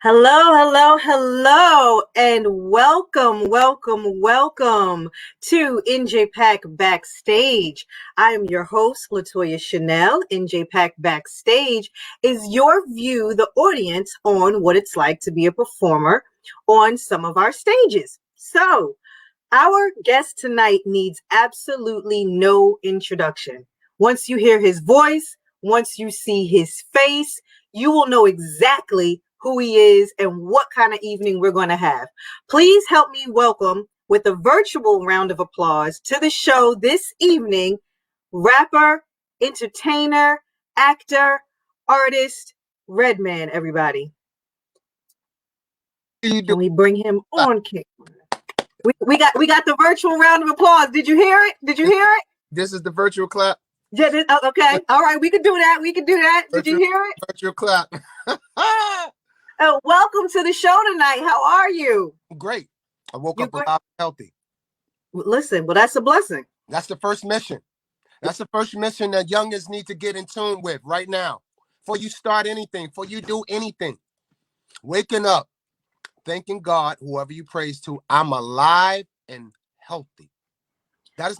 Hello, hello, hello, and welcome to NJPAC Backstage. I am your host, Latoya Chanel. NJPAC Backstage is your view, the audience, on what it's like to be a performer on some of our stages. So, our guest tonight needs absolutely no introduction. Once you hear his voice, once you see his face, you will know exactly who he is and what kind of evening we're going to have. Please help me welcome, with a virtual round of applause, to the show this evening, rapper, entertainer, actor, artist, Redman, everybody. Can we bring him on camera? We got the virtual round of applause. Did you hear it? Did you hear it? This is the virtual clap. Yeah. Okay. All right. We can do that. Did you hear it? Virtual clap. Welcome to the show tonight. How are you? Great. I woke up alive and healthy. Listen, well, that's a blessing. That's the first mission. That's the first mission that youngins need to get in tune with right now. Before you start anything, before you do anything, waking up, thanking God, whoever you praise to, I'm alive and healthy. That is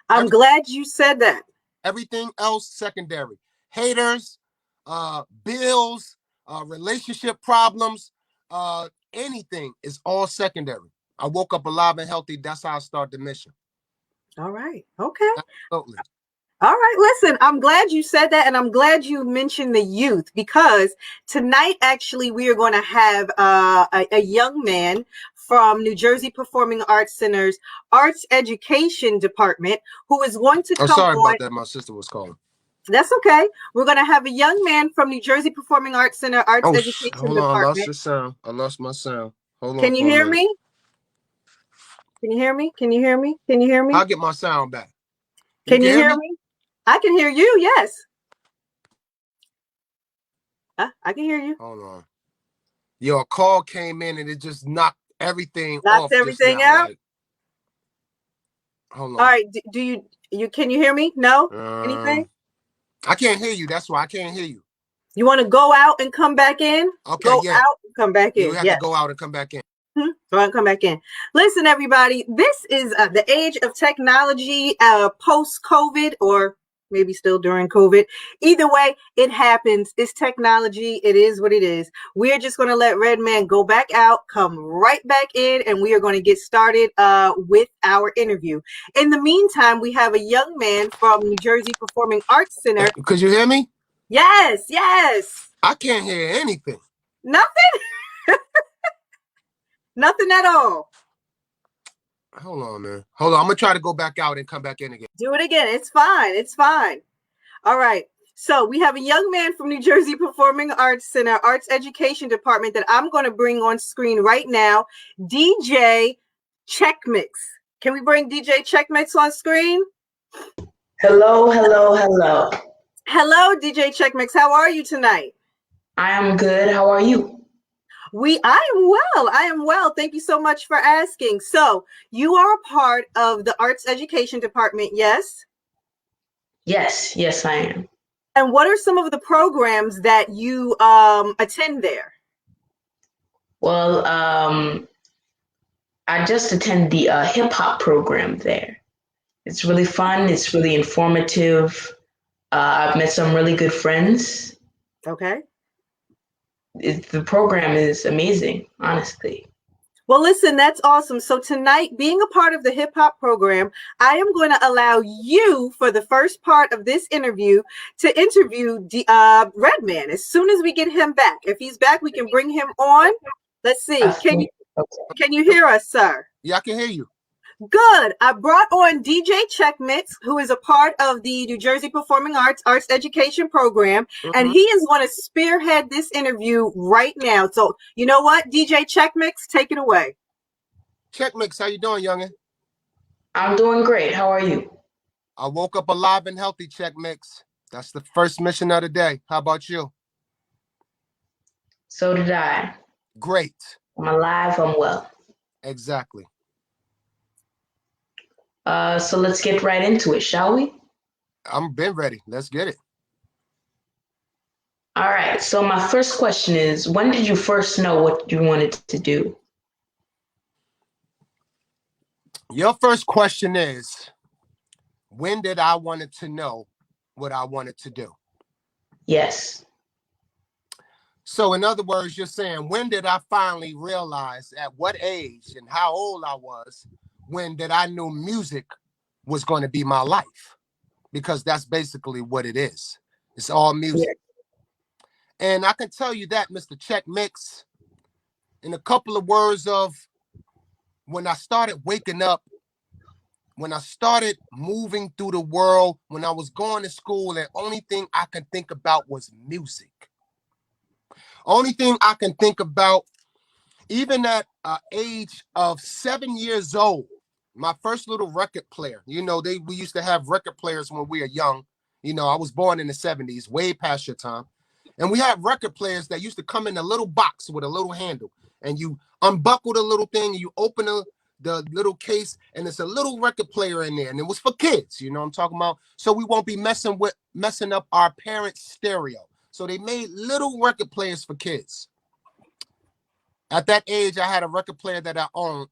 I'm glad you said that. Everything else secondary. Haters, bills, relationship problems, anything is all secondary. I woke up alive and healthy. That's how I start the mission. All right. Okay. Absolutely. All right, listen, I'm glad you said that, and I'm glad you mentioned the youth, because tonight, actually, we are going to have a young man from New Jersey Performing Arts Center's Arts Education Department who is going to come on. Sorry about that. My sister was calling. That's okay. We're going to have a young man from New Jersey Performing Arts Center Arts Education Department. I lost the sound. I lost my sound. Hold on. Can you hear me? Can you hear me? Can you hear me? Can you hear me? I'll get my sound back. Can you hear me? I can hear you, yes. I can hear you. Hold on. Your call came in and it just knocked everything off. Knocked everything out? Like, hold on. All right. Do you can you hear me? No? Anything? I can't hear you. That's why I can't hear you. You want to go out and come back in? Okay, go out and come back in. You have to go out and come back in. Go out and come back in. Listen, everybody, this is the age of technology, post-COVID, or maybe still during COVID. Either way, it happens. It's technology. It is what it is. We're just going to let Redman go back out, come right back in, and we are going to get started with our interview. In the meantime, we have a young man from New Jersey Performing Arts Center. Could you hear me? Yes, yes. I can't hear anything. Nothing? Nothing at all. Hold on, man. Hold on. I'm going to try to go back out and come back in again. Do it again. It's fine. It's fine. All right. So we have a young man from New Jersey Performing Arts Center Arts Education Department that I'm going to bring on screen right now. DJ Check Mix. Can we bring DJ Check Mix on screen? Hello, hello, hello. Hello, DJ Check Mix. How are you tonight? I am good. How are you? I am well. Thank you so much for asking. So you are a part of the Arts Education Department, yes? Yes, I am. And what are some of the programs that you attend there? Well, I just attend the hip hop program there. It's really fun. It's really informative. I've met some really good friends. Okay. The program is amazing, honestly. Well, listen, that's awesome. So tonight, being a part of the hip hop program, I am going to allow you, for the first part of this interview, to interview Redman. As soon as we get him back, if he's back, we can bring him on. Let's see. Can you hear us, sir? Yeah, I can hear you. Good. I brought on DJ Check Mix, who is a part of the New Jersey Performing Arts Education Program, and he is going to spearhead this interview right now. So, you know what, DJ Check Mix, take it away. Check Mix, how you doing, youngin? I'm doing great. How are you? I woke up alive and healthy, Check Mix. That's the first mission of the day. How about you? So did I. Great. I'm alive. I'm well. Exactly. So let's get right into it, shall we? I'm been ready. Let's get it. All right. So my first question is, when did you first know what you wanted to do? Your first question is, when did I wanted to know what I wanted to do? Yes. So in other words, you're saying, when did I finally realize, at what age and how old I was, when did I knew music was going to be my life? Because that's basically what it is. It's all music. Yeah. And I can tell you that, Mr. Check Mix, in a couple of words of when I started waking up, when I started moving through the world, when I was going to school, the only thing I could think about was music. Only thing I can think about, even at an age of 7 years old, my first little record player, we used to have record players when we were young. I was born in the 70s, way past your time. And we had record players that used to come in a little box with a little handle. And you unbuckle the little thing, and you open the little case, and it's a little record player in there. And it was for kids, you know what I'm talking about? So we won't be messing up our parents' stereo. So they made little record players for kids. At that age, I had a record player that I owned,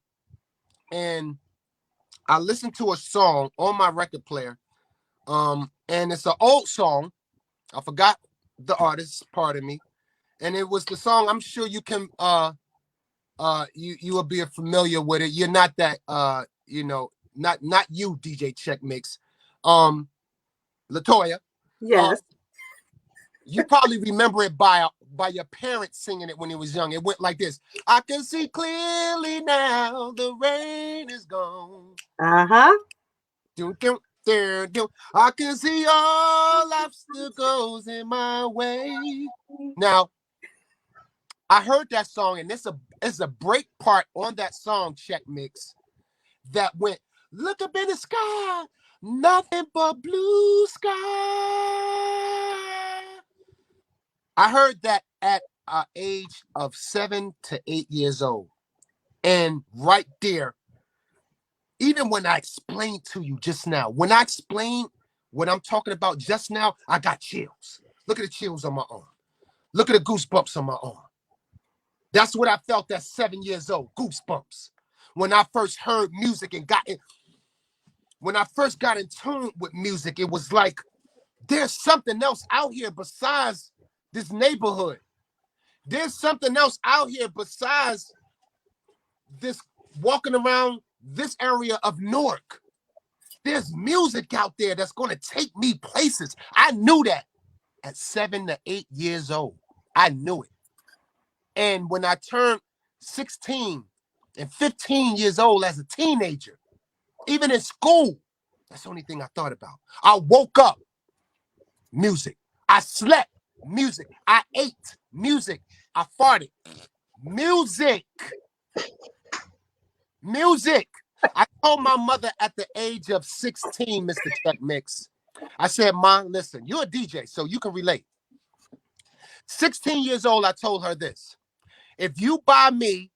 and I listened to a song on my record player. And it's an old song. I forgot the artist, pardon me. And it was the song, I'm sure you can you will be familiar with it. You're not that not you, DJ Check Mix. Latoya. Yes. You probably remember it by your parents singing it when he was young. It went like this. I can see clearly now, the rain is gone. Uh-huh. I can see all obstacles in my way. Now, I heard that song, and it's a break part on that song, Check Mix, that went, look up in the sky, nothing but blue sky. I heard that at an age of 7 to 8 years old. And right there, even when I explained to you just now, when I explained what I'm talking about just now, I got chills. Look at the chills on my arm. Look at the goosebumps on my arm. That's what I felt at 7 years old, goosebumps. When I first heard music and when I first got in tune with music, it was like, there's something else out here besides this neighborhood. There's something else out here besides this walking around this area of Newark. There's music out there that's going to take me places. I knew that at 7 to 8 years old. I knew it. And when I turned 16 and 15 years old as a teenager, even in school, that's the only thing I thought about. I woke up, music. I slept, music. I ate, music. I farted, music. Music. I told my mother at the age of 16, Mr. Check Mix, I said, Mom, listen, you're a DJ, so you can relate. 16 years old, I told her this. If you buy me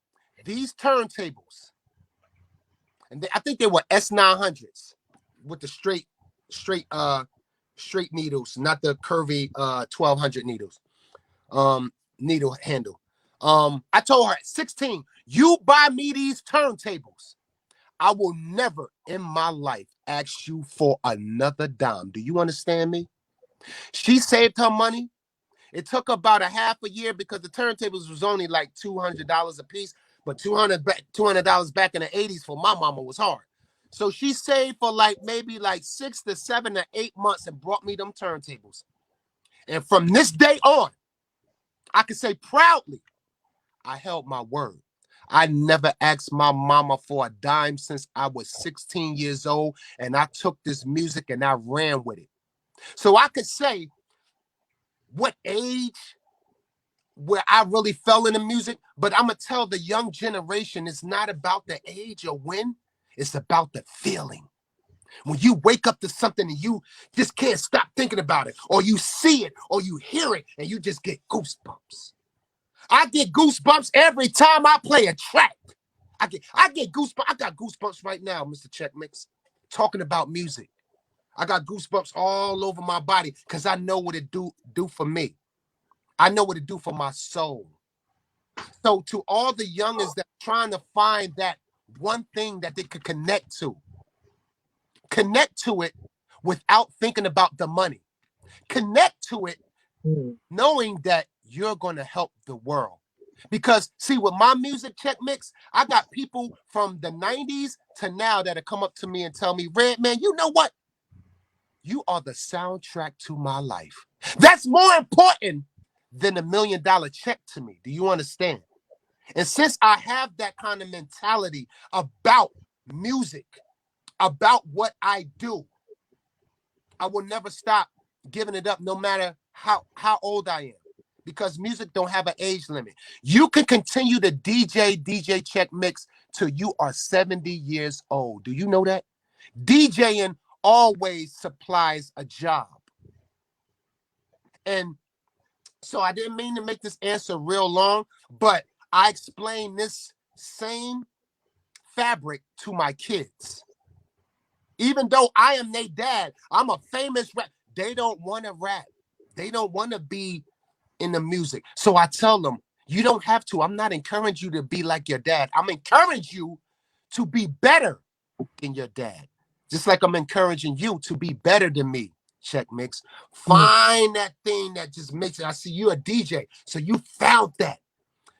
these turntables, and I think they were S900s with the straight needles, not the curvy 1200 needles, needle handle. I told her at 16, you buy me these turntables, I will never in my life ask you for another dime. Do you understand me? She saved her money. It took about a half a year because the turntables was only like $200 a piece, but $200 back in the 80s for my mama was hard. So she saved for maybe 6 to 7 to 8 months and brought me them turntables. And from this day on, I can say proudly, I held my word. I never asked my mama for a dime since I was 16 years old, and I took this music and I ran with it. So I could say what age where I really fell into music, but I'm going to tell the young generation it's not about the age or when, it's about the feeling. When you wake up to something and you just can't stop thinking about it, or you see it, or you hear it, and you just get goosebumps. I get goosebumps every time I play a track. I get goosebumps. I got goosebumps right now, Mr. Check Mix, talking about music. I got goosebumps all over my body because I know what it do for me. I know what it do for my soul. So to all the youngins that are trying to find that one thing that they could connect to it without thinking about the money. Connect to it knowing that you're going to help the world. Because see, with my music check mix, I got people from the 90s to now that have come up to me and tell me, Redman, you know what? You are the soundtrack to my life. That's more important than $1 million check to me. Do you understand? And since I have that kind of mentality about music, about what I do, I will never stop giving it up no matter how old I am. Because music don't have an age limit. You can continue to DJ check mix till you are 70 years old. Do you know that? DJing always supplies a job. And so I didn't mean to make this answer real long, but I explained this same fabric to my kids. Even though I am their dad, I'm a famous rap. They don't want to rap. They don't want to be in the music. So I tell them, you don't have to. I'm not encouraging you to be like your dad. I'm encouraging you to be better than your dad. Just like I'm encouraging you to be better than me. Check mix. Find that thing that just makes it. I see you a DJ. So you found that.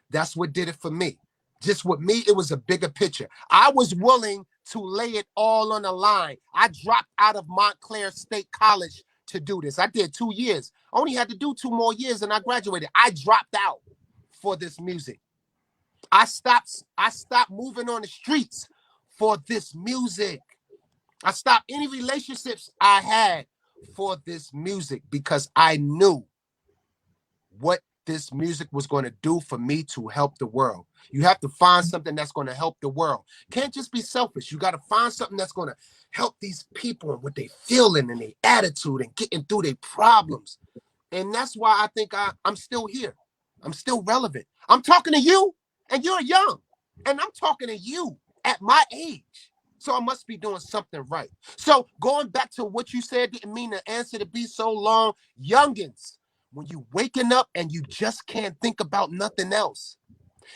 That's what did it for me. Just with me, it was a bigger picture. I was willing to lay it all on the line. I dropped out of Montclair State College to do this. I did 2 years. Only had to do 2 more years and I graduated. I dropped out for this music. I stopped moving on the streets for this music. I stopped any relationships I had for this music because I knew what this music was going to do for me to help the world. You have to find something that's going to help the world. Can't just be selfish. You got to find something that's going to help these people and what they feeling and their attitude and getting through their problems. And that's why I think I'm still here. I'm still relevant. I'm talking to you and you're young. And I'm talking to you at my age. So I must be doing something right. So going back to what you said, didn't mean the answer to be so long. Youngins, when you waking up and you just can't think about nothing else.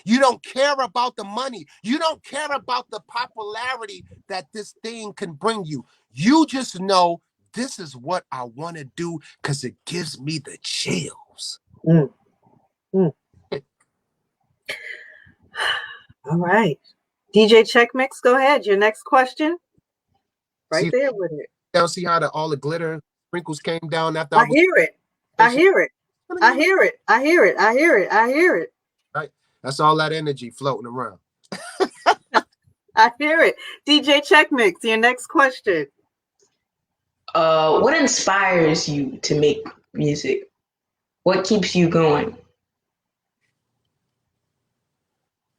You don't care about the money. You don't care about the popularity that this thing can bring you. You just know this is what I want to do because it gives me the chills. All right. DJ Check Mix, go ahead. Your next question. Right there with it. Y'all see how all the glitter sprinkles came down after I hear it. I hear it. I hear it. I hear it. I hear it. I hear it. Right. That's all that energy floating around. I hear it. DJ Check Mix, your next question. What inspires you to make music? What keeps you going?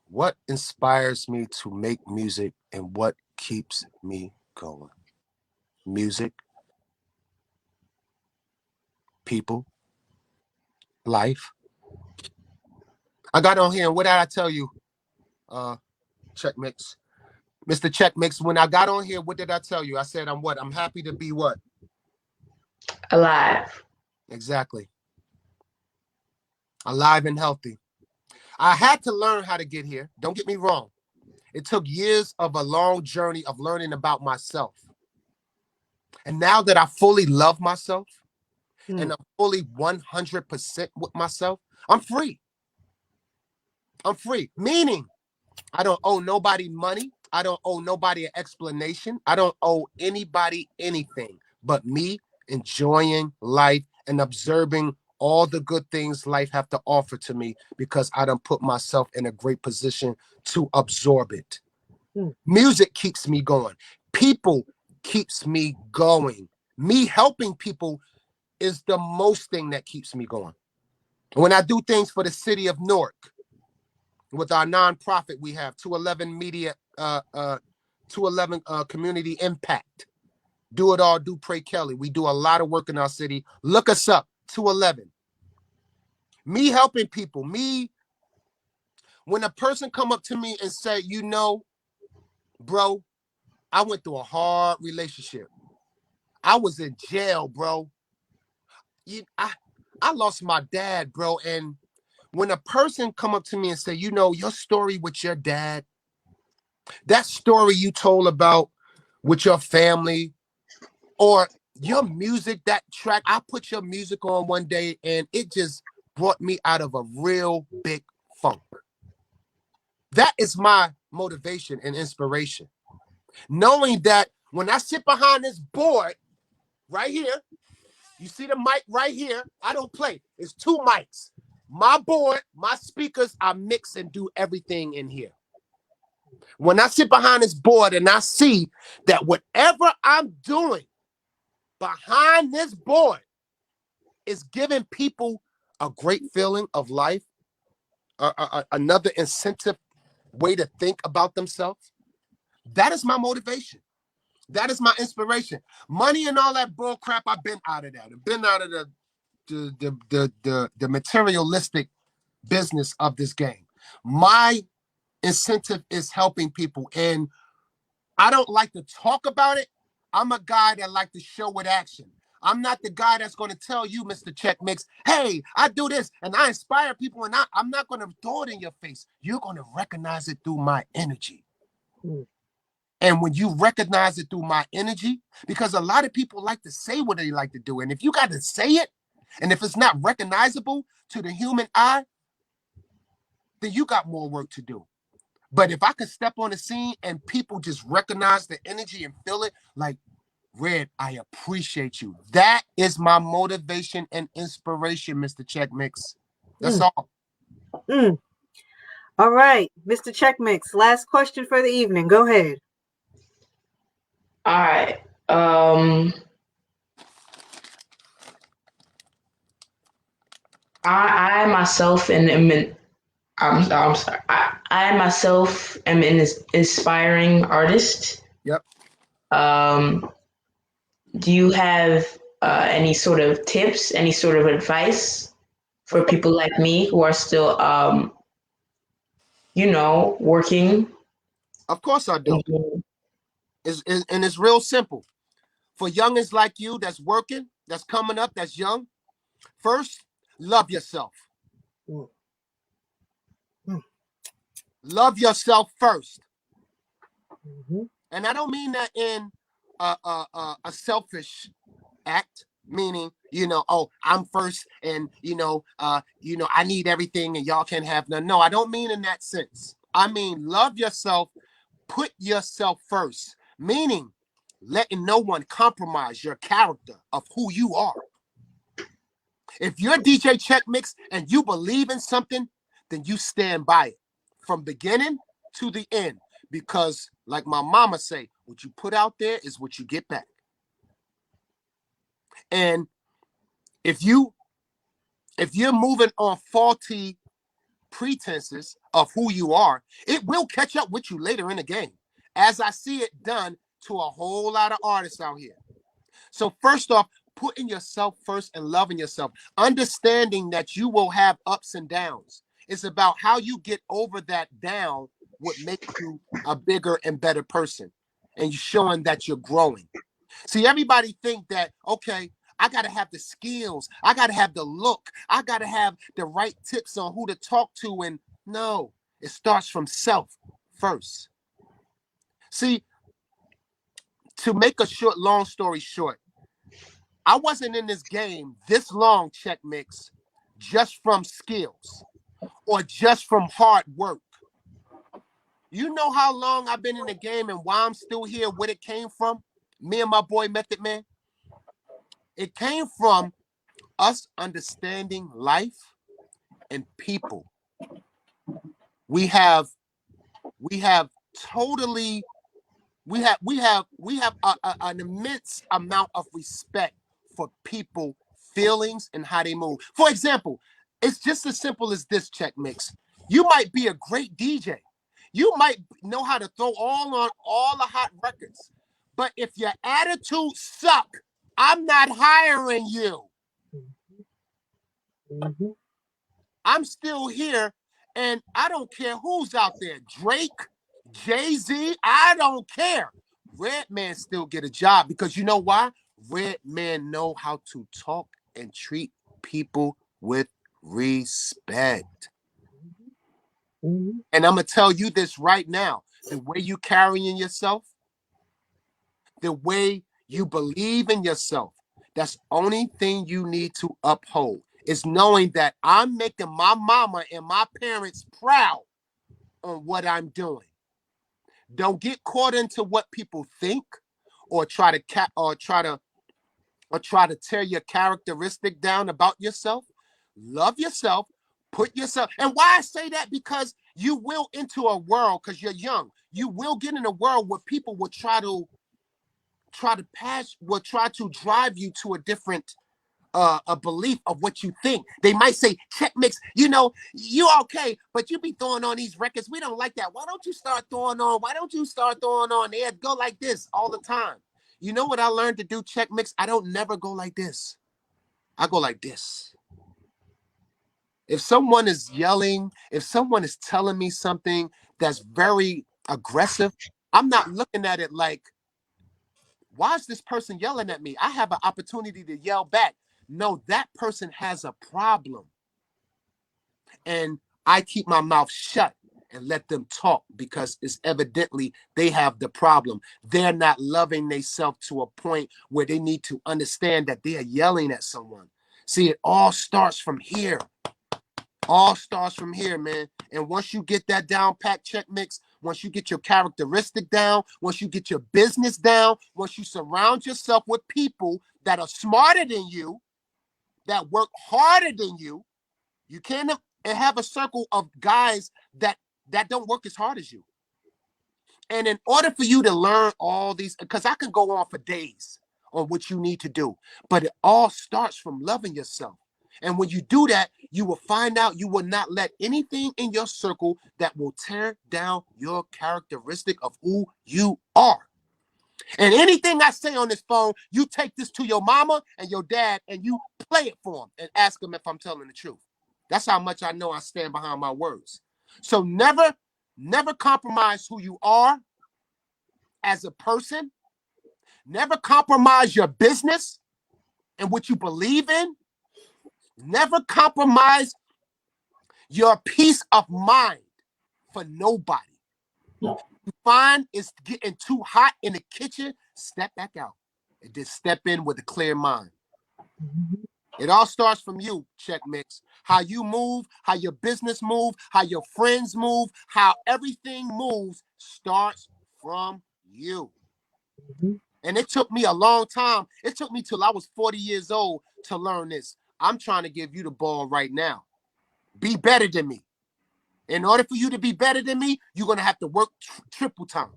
What inspires me to make music and what keeps me going? Music, people, life. I got on here and what did I tell you? Check Mix. Mr. Check Mix, when I got on here, what did I tell you? I said I'm what? I'm happy to be what? Alive. Exactly. Alive and healthy. I had to learn how to get here. Don't get me wrong. It took years of a long journey of learning about myself. And now that I fully love myself and I'm fully 100% with myself, I'm free. I'm free. Meaning, I don't owe nobody money. I don't owe nobody an explanation. I don't owe anybody anything but me enjoying life and observing all the good things life have to offer to me because I done put myself in a great position to absorb it. Music keeps me going. People keeps me going. Me helping people is the most thing that keeps me going. When I do things for the city of Newark, with our nonprofit, we have 211 Media, 211 Community Impact. Do it all, do pray Kelly. We do a lot of work in our city. Look us up, 211. Me helping people, when a person come up to me and say, you know, bro, I went through a hard relationship. I was in jail, bro. I lost my dad, bro. And when a person come up to me and say, you know, your story with your dad, that story you told about with your family, or your music, that track, I put your music on one day and it just brought me out of a real big funk. That is my motivation and inspiration. Knowing that when I sit behind this board right here, you see the mic right here, I don't play. It's two mics. My board, my speakers, I mix and do everything in here. When I sit behind this board and I see that whatever I'm doing behind this board is giving people a great feeling of life, another incentive way to think about themselves, that is my motivation. That is my inspiration. Money and all that bull crap, I've been out of that. I've been out of the materialistic business of this game. My incentive is helping people, and I don't like to talk about it. I'm a guy that like to show with action. I'm not the guy that's going to tell you, Mr. Check Mix, hey, I do this and I inspire people, and I'm not going to throw it in your face. You're going to recognize it through my energy. Mm. And when you recognize it through my energy, because a lot of people like to say what they like to do. And if you got to say it, and if it's not recognizable to the human eye, then you got more work to do. But if I could step on the scene and people just recognize the energy and feel it, like, Red, I appreciate you. That is my motivation and inspiration, Mr. Check Mix. That's all. Mm. All right, Mr. Check Mix, last question for the evening. Go ahead. All right. I myself I'm sorry. I myself am an inspiring artist. Yep. Do you have any sort of tips, any sort of advice for people like me who are still, working? Of course I do. And it's real simple. For youngins like you that's working, that's coming up, that's young, first, love yourself. Mm. Love yourself first. Mm-hmm. And I don't mean that in a selfish act, meaning, oh, I'm first and, I need everything and y'all can't have none. No, I don't mean in that sense. I mean, love yourself, put yourself first, meaning letting no one compromise your character of who you are. If you're DJ Check Mix and you believe in something, then you stand by it from beginning to the end. Because like my mama say, what you put out there is what you get back. And if you're moving on faulty pretenses of who you are, it will catch up with you later in the game, as I see it done to a whole lot of artists out here. So first off, putting yourself first and loving yourself, understanding that you will have ups and downs. It's about how you get over that down, what makes you a bigger and better person, and you're showing that you're growing. See, everybody think that, okay, I got to have the skills. I got to have the look. I got to have the right tips on who to talk to. And no, it starts from self first. See, to make a long story short, I wasn't in this game this long, Check Mix, just from skills or just from hard work. You know how long I've been in the game and why I'm still here, where it came from? Me and my boy Method Man. It came from us understanding life and people. We have totally, we have an immense amount of respect for people, feelings, and how they move. For example, it's just as simple as this, Check Mix. You might be a great DJ. You might know how to throw on all the hot records. But if your attitude suck, I'm not hiring you. Mm-hmm. I'm still here, and I don't care who's out there. Drake, Jay-Z, I don't care. Redman still get a job because you know why? Redman know how to talk and treat people with respect. Mm-hmm. And I'm going to tell you this right now. The way you carrying yourself, the way you believe in yourself, that's the only thing you need to uphold, is knowing that I'm making my mama and my parents proud on what I'm doing. Don't get caught into what people think or try to tear your characteristic down about yourself. Love yourself. Put yourself. And why I say that? Because you will into a world, because you're young. You will get in a world where people will try to drive you to a different a belief of what you think. They might say, Check Mix, you okay, but you be throwing on these records. We don't like that. Why don't you start throwing on? They go like this all the time. You know what I learned to do, Check Mix? I don't never go like this. I go like this. If someone is yelling, if someone is telling me something that's very aggressive, I'm not looking at it like, why is this person yelling at me? I have an opportunity to yell back. No, that person has a problem. And I keep my mouth shut and let them talk, because it's evidently they have the problem. They're not loving themselves to a point where they need to understand that they are yelling at someone. See, it all starts from here. All starts from here, man. And once you get that down pat, Check Mix, once you get your characteristic down, once you get your business down, once you surround yourself with people that are smarter than you, that work harder than you, you can't have a circle of guys that don't work as hard as you. And in order for you to learn all these, because I can go on for days on what you need to do, but it all starts from loving yourself. And when you do that, you will find out you will not let anything in your circle that will tear down your characteristic of who you are. And anything I say on this phone, you take this to your mama and your dad and you play it for them and ask them if I'm telling the truth. That's how much I know I stand behind my words. So never compromise who you are as a person. Never compromise your business and what you believe in. Never compromise your peace of mind for nobody. You find it's getting too hot in the kitchen, step back out and just step in with a clear mind. It all starts from you, Check Mix. How you move, how your business move, how your friends move, how everything moves starts from you. And it took me a long time. It took me till I was 40 years old to learn this. I'm trying to give you the ball right now. Be better than me. In order for you to be better than me, you're going to have to work triple time.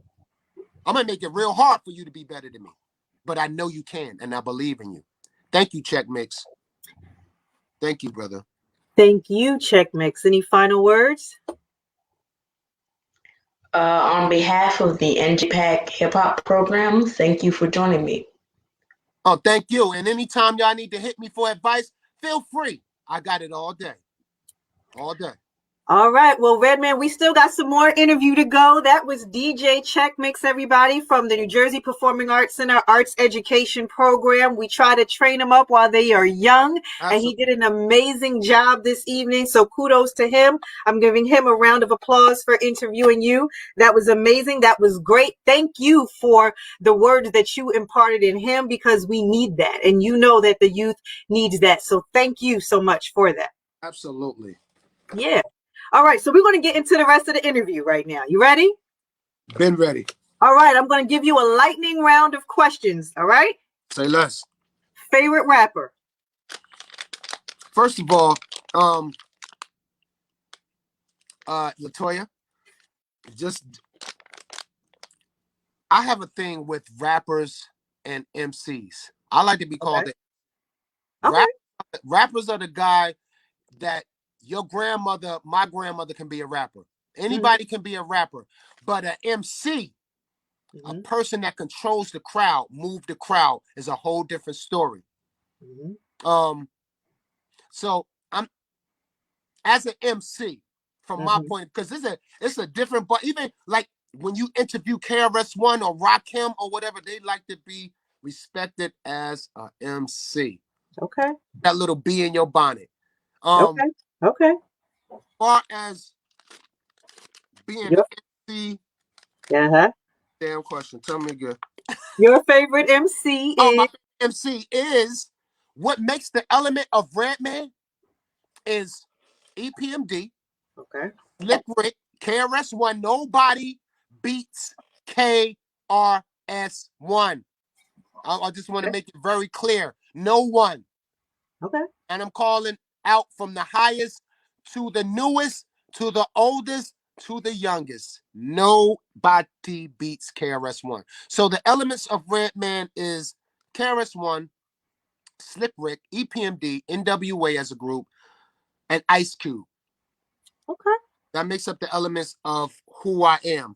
I'm going to make it real hard for you to be better than me. But I know you can, and I believe in you. Thank you, Check Mix. Thank you, brother. Thank you, Check Mix. Any final words? On behalf of the NJPAC hip hop program, thank you for joining me. Oh, thank you. And anytime y'all need to hit me for advice, feel free. I got it all day. All day. All right. Well, Redman, we still got some more interview to go. That was DJ Check Mix, everybody, from the New Jersey Performing Arts Center Arts Education Program. We try to train them up while they are young, and he did an amazing job this evening. So kudos to him. I'm giving him a round of applause for interviewing you. That was amazing. That was great. Thank you for the words that you imparted in him, because we need that. And you know that the youth needs that. So thank you so much for that. Absolutely. Yeah. All right, so we're going to get into the rest of the interview right now. You ready? Been ready. All right, I'm going to give you a lightning round of questions, all right? Say less. Favorite rapper? First of all, Latoya, I have a thing with rappers and MCs. I like to be called rappers are the guy that your grandmother, my grandmother can be a rapper. Anybody can be a rapper. But an MC, a person that controls the crowd, move the crowd, is a whole different story. So I'm, as an MC, from my point, because it's a different, but even like when you interview KRS-One or Rakim or whatever, they like to be respected as a MC. Okay. That little bee in your bonnet. Okay. Okay. Far as being Your, an MC, uh-huh. damn question. Tell me again. Your favorite MC Oh, my is favorite MC is what makes the element of Redman is EPMD, okay. Slick Rick, KRS-One. Nobody beats KRS-One. I just want to Okay. make it very clear. No one. Okay. And I'm calling out from the highest to the newest to the oldest to the youngest. Nobody beats KRS-One. So the elements of Redman is KRS-One, Slick Rick, EPMD, NWA as a group, and Ice Cube. Okay. That makes up the elements of who I am.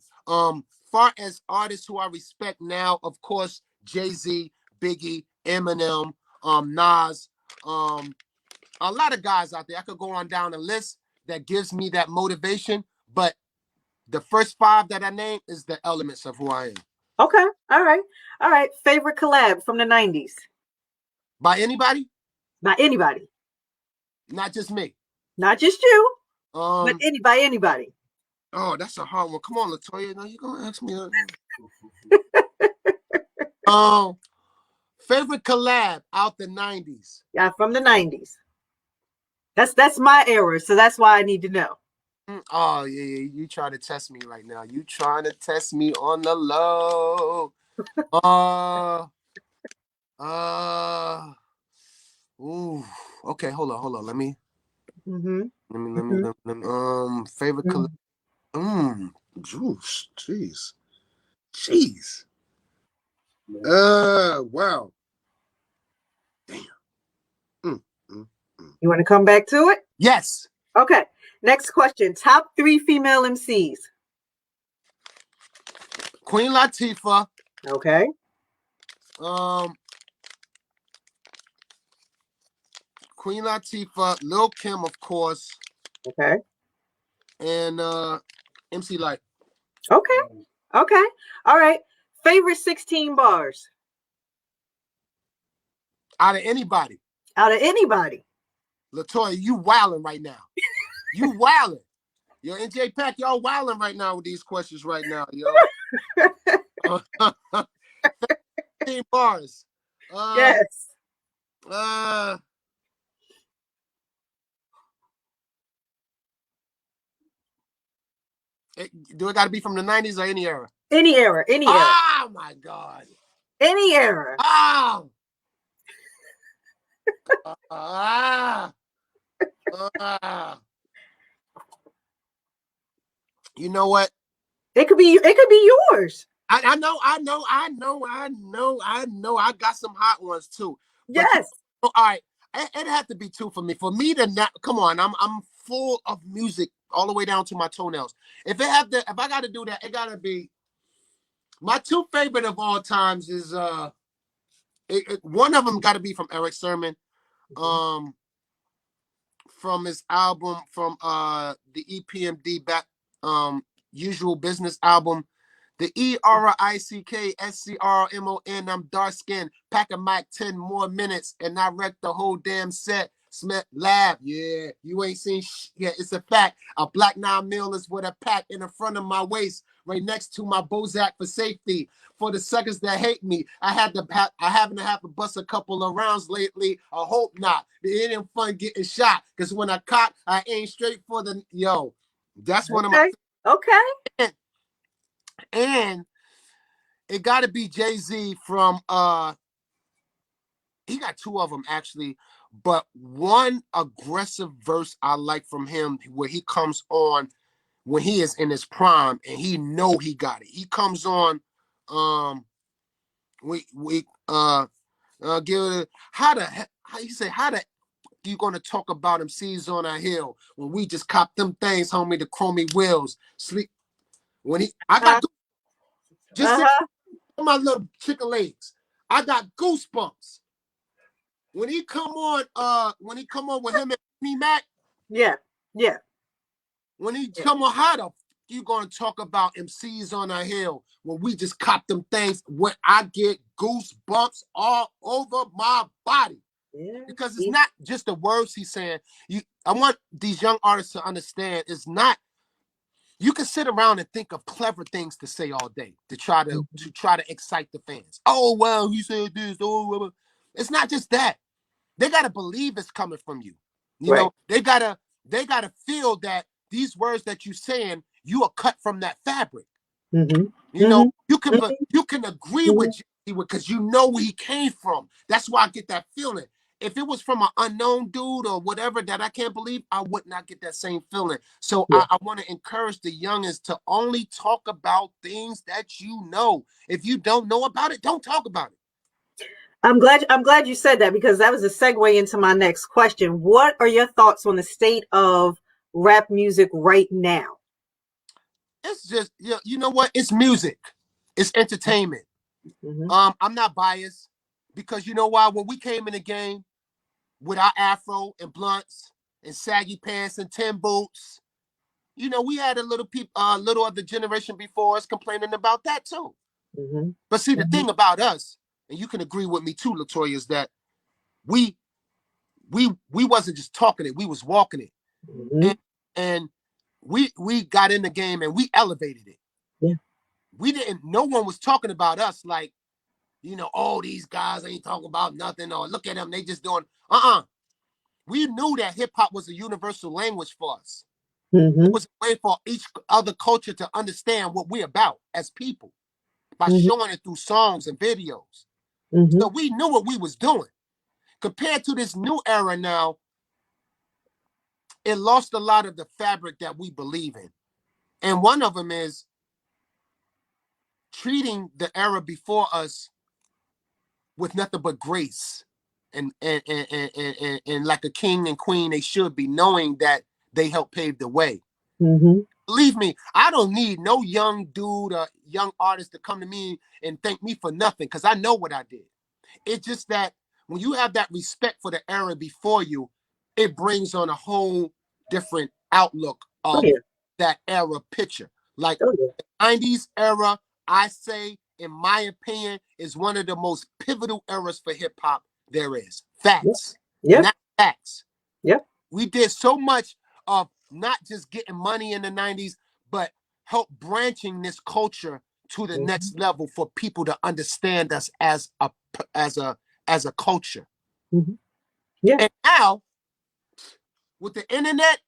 Far as artists who I respect now, of course, Jay-Z, Biggie, Eminem, Nas, a lot of guys out there. I could go on down a list that gives me that motivation, but the first five that I named is the elements of who I am. Okay. All right. All right. Favorite collab from the 90s? By anybody? By anybody. Not just me. Not just you, but Um, by anybody. oh, that's a hard one. Come on, Latoya. Now you're gonna ask me. Favorite collab out the 90s. Yeah, from the 90s. That's my era, so that's why I need to know. Oh yeah, you trying to test me right now. You trying to test me on the low. Uh uh ooh. Okay, hold on. Let me Mm-hmm. let me favorite Mm-hmm. collab. Juice. Jeez. Wow. Damn. Mm, mm, mm. You want to come back to it? Yes. Okay. Next question. Top 3 female MCs. Queen Latifah. Okay. Um Queen Latifah, Lil Kim, of course, Okay. and MC Light. Okay. Okay. All right. Favorite 16 bars Out of anybody. out of anybody. Latoya, you wilding right now. You wilding. Yo, NJPAC, y'all wilding right now with these questions right now, yo. 15 bars. Yes. Uh, do it got to be from the 90s or any era? Any era. Any era. Oh, my God. Any era. Oh. Ah. You know what? It could be yours. I know. I got some hot ones too. But Yes. all right, it had to be two for me. For me to not come on, I'm full of music all the way down to my toenails. If I got to do that, it got to be my two favorite of all times is one of them got to be from Eric Sermon, from his album from the EPMD back Usual Business album. The ERICKSCRMON, I'm dark skinned, pack a mic 10 more minutes, and I wrecked the whole damn set. Smith laugh. Yeah, you ain't seen yeah, it's a fact. A black 9mm is with a pack in the front of my waist, right next to my Bozak for safety. For the suckers that hate me, I happen to have to bust a couple of rounds lately. I hope not. It ain't fun getting shot, because when I cock, I aim straight for the yo. That's one of my Okay. and it got to be Jay-Z from he got two of them actually, but one aggressive verse I like from him where he comes on when he is in his prime and he know he got it. He comes on we give it how you say how the you gonna talk about Emcees on a hill when we just cop them things, homie, the chromey wheels sleep when he I got just my little chicken legs. I got goosebumps. When he come on with him and me Mac, Yeah. Yeah. when he come on, how the you gonna talk about MCs on a hill when we just cop them things when I get goosebumps all over my body. Yeah. Because it's not just the words he's saying. I want these young artists to understand it's not. You can sit around and think of clever things to say all day to try to excite the fans. Oh well, he said this. Oh, well. It's not just that. They gotta believe it's coming from you. You Right. know, they gotta feel that these words that you're saying, you are cut from that fabric. Mm-hmm. You know, Mm-hmm. you can agree Mm-hmm. with Jay because you know where he came from. That's why I get that feeling. If it was from an unknown dude or whatever that I can't believe, I would not get that same feeling. So Yeah. I want to encourage the youngins to only talk about things that you know. If you don't know about it, don't talk about it. I'm glad you said that, because that was a segue into my next question. What are your thoughts on the state of rap music right now? It's just, you know what? It's music. It's entertainment. Mm-hmm. I'm not biased because you know why? When we came in the game with our afro and blunts and saggy pants and tin boots, you know, we had little of the generation before us complaining about that too. Mm-hmm. But see, the Mm-hmm. thing about us, and you can agree with me too, Latoya, is that we we wasn't just talking it, we was walking it. Mm-hmm. And we got in the game and we elevated it. Yeah. We didn't, no one was talking about us like, you know, oh, these guys ain't talking about nothing, or look at them, they just doing, we knew that hip hop was a universal language for us. It Mm-hmm. was a way for each other culture to understand what we're about as people by Mm-hmm. showing it through songs and videos. Mm-hmm. So we knew what we was doing. Compared to this new era now, it lost a lot of the fabric that we believe in. And one of them is treating the era before us with nothing but grace and like a king and queen they should be, knowing that they helped pave the way. Mm-hmm. Believe me, I don't need no young dude or young artist to come to me and thank me for nothing because I know what I did. It's just that when you have that respect for the era before you, it brings on a whole different outlook Oh of yeah. that era picture. Like Oh yeah. 90s era, I say, in my opinion, is one of the most pivotal eras for hip hop there is. Yep. Facts. And Yep. that's facts. Yep. We did so much of not just getting money in the 90s, but help branching this culture to the Mm-hmm. next level for people to understand us as a as a culture. Mm-hmm. Yeah. And now with the internet,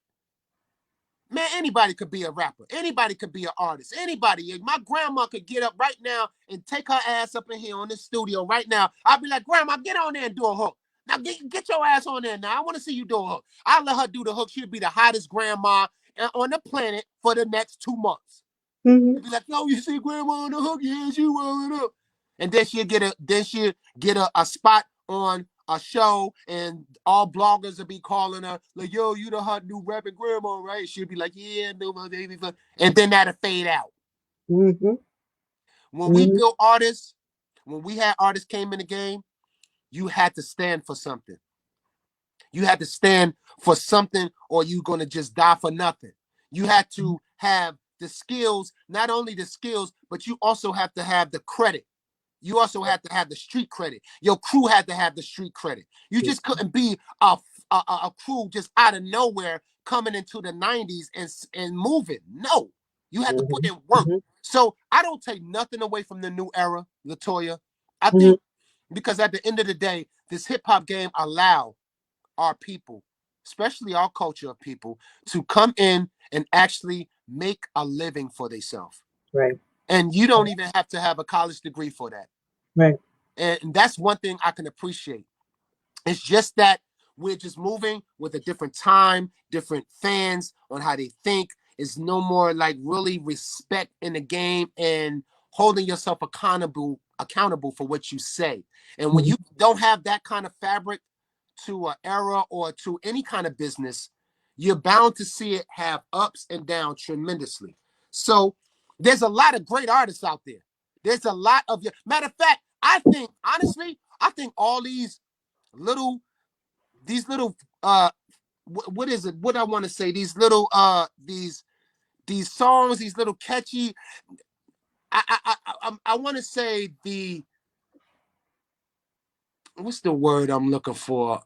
man, anybody could be a rapper. Anybody could be an artist. Anybody. My grandma could get up right now and take her ass up in here on this studio right now. I'll be like, Grandma, get on there and do a hook. Now get your ass on there now. I want to see you do a hook. I'll let her do the hook. She'll be the hottest grandma on the planet for the next 2 months. Mm-hmm. She'll be like, yo, you see grandma on the hook? Yeah, she rolling up. And then she'll get a spot on a show, and all bloggers will be calling her like, "Yo, you the hot new rapping grandma, right?" She'll be like, "Yeah, no, my baby," and then that'll fade out. Mm-hmm. When we Mm-hmm. built artists, when we had artists came in the game, you had to stand for something. You had to stand for something, or you're gonna just die for nothing. You had to have the skills, not only the skills, but you also have to have the credit. You also had to have the street credit. Your crew had to have the street credit. You just couldn't be a crew just out of nowhere coming into the 90s and moving. No, you had to put in work. Mm-hmm. So I don't take nothing away from the new era, Latoya. I Mm-hmm. think because at the end of the day, this hip hop game allowed our people, especially our culture of people, to come in and actually make a living for themselves. Right. And you don't even have to have a college degree for that. Right. And that's one thing I can appreciate. It's just that we're just moving with a different time, different fans on how they think. It's no more like really respect in the game and holding yourself accountable for what you say. And when Mm-hmm. you don't have that kind of fabric to an era or to any kind of business, you're bound to see it have ups and downs tremendously. So there's a lot of great artists out there. There's a lot of your matter of fact, I think honestly, I think all these little what is it? What I want to say? These little these songs, these little catchy. I want to say what's the word I'm looking for?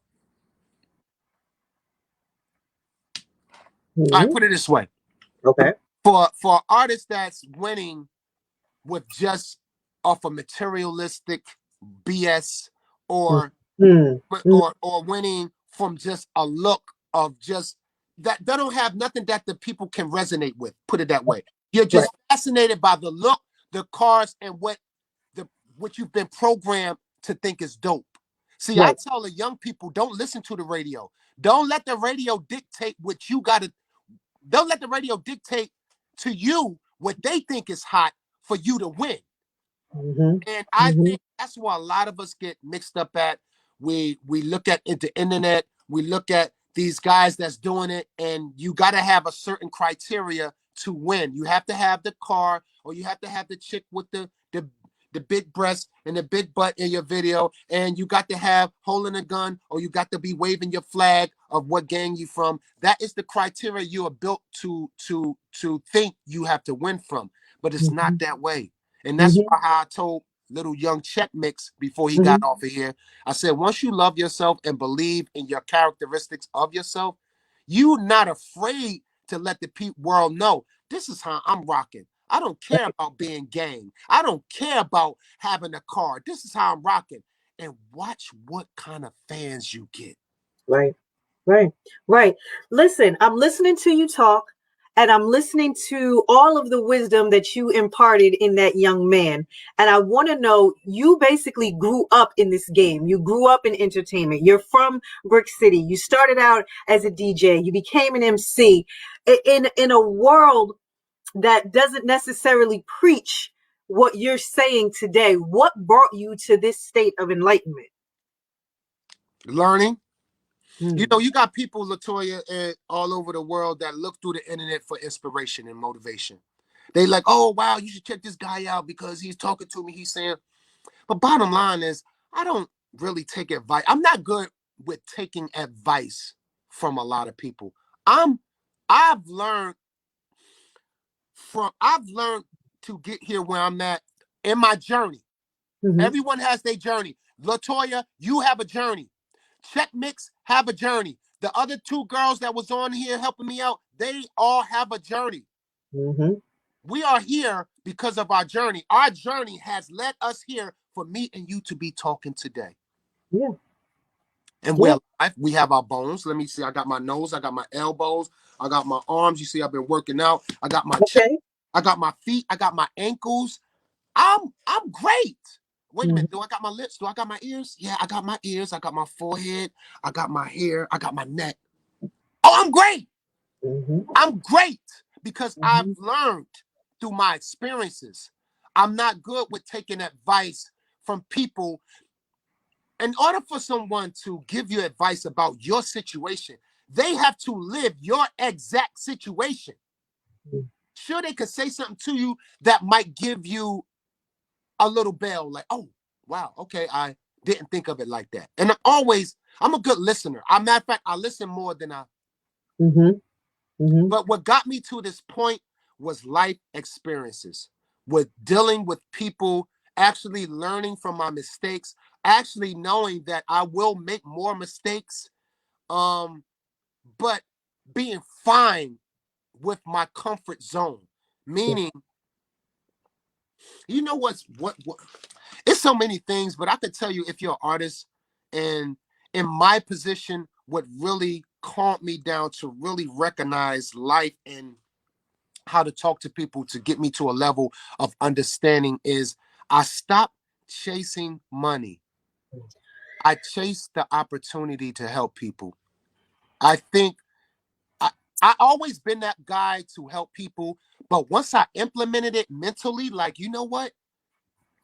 All right, put it this way. Okay. For an artist that's winning with just off of materialistic BS, or Mm-hmm. or winning from just a look of just that they don't have nothing that the people can resonate with. Put it that way. You're Right. just fascinated by the look, the cars, and what you've been programmed to think is dope. See, I Right. tell the young people, don't listen to the radio. Don't let the radio dictate what you got to. Don't let the radio dictate to you what they think is hot for you to win. Mm-hmm. And I Mm-hmm. think that's where a lot of us get mixed up at. We look at the internet, we look at these guys that's doing it, and you got to have a certain criteria to win. You have to have the car, or you have to have the chick with the big breast and the big butt in your video, and you got to have holding a gun, or you got to be waving your flag of what gang you from. That is the criteria you are built to think you have to win from, but it's not that way. And that's Mm-hmm. why I told little young Check Mix before he got Mm-hmm. off of here. I said, once you love yourself and believe in your characteristics of yourself, you're not afraid to let the world know this is how I'm rocking. I don't care about being gang. I don't care about having a car. This is how I'm rocking. And watch what kind of fans you get. Right. Right. Right. Listen, I'm listening to you talk, and I'm listening to all of the wisdom that you imparted in that young man. And I want to know, you basically grew up in this game. You grew up in entertainment. You're from Brick City. You started out as a DJ. You became an MC in a world that doesn't necessarily preach what you're saying today. What brought you to this state of enlightenment? Learning. You Hmm. know, you got people, Latoya, all over the world that look through the internet for inspiration and motivation. They like, oh, wow, you should check this guy out because he's talking to me. He's saying, but bottom line is, I don't really take advice. I'm not good with taking advice from a lot of people. I've learned I've learned to get here where I'm at in my journey. Hmm. Everyone has their journey. Latoya, you have a journey. Check Mix have a journey. The other two girls that was on here helping me out, they all have a journey. Hmm. We are here because of our journey. Our journey has led us here for me and you to be talking today. Yeah. And Yeah. we have our bones. Let me see. I got my nose. I got my elbows. I got my arms. You see, I've been working out. I got my chest. Okay. I got my feet. I got my ankles. I'm great. Wait a Hmm. minute. Do I got my lips? Do I got my ears? Yeah, I got my ears. I got my forehead. I got my hair. I got my neck. Oh, I'm great. Hmm. I'm great because I've Hmm. learned through my experiences. I'm not good with taking advice from people. In order for someone to give you advice about your situation, they have to live your exact situation. Sure, they could say something to you that might give you a little bell, like, oh, wow, okay, I didn't think of it like that. And I'm a good listener. Matter of fact, I listen more than I. Hmm. Hmm. But what got me to this point was life experiences, with dealing with people, actually learning from my mistakes, actually knowing that I will make more mistakes, but being fine with my comfort zone. Meaning, you know what it's so many things, but I could tell you, if you're an artist, and in my position, what really calmed me down to really recognize life and how to talk to people to get me to a level of understanding is I stopped chasing money. I chased the opportunity to help people. I think I always been that guy to help people, but once I implemented it mentally, like, you know what?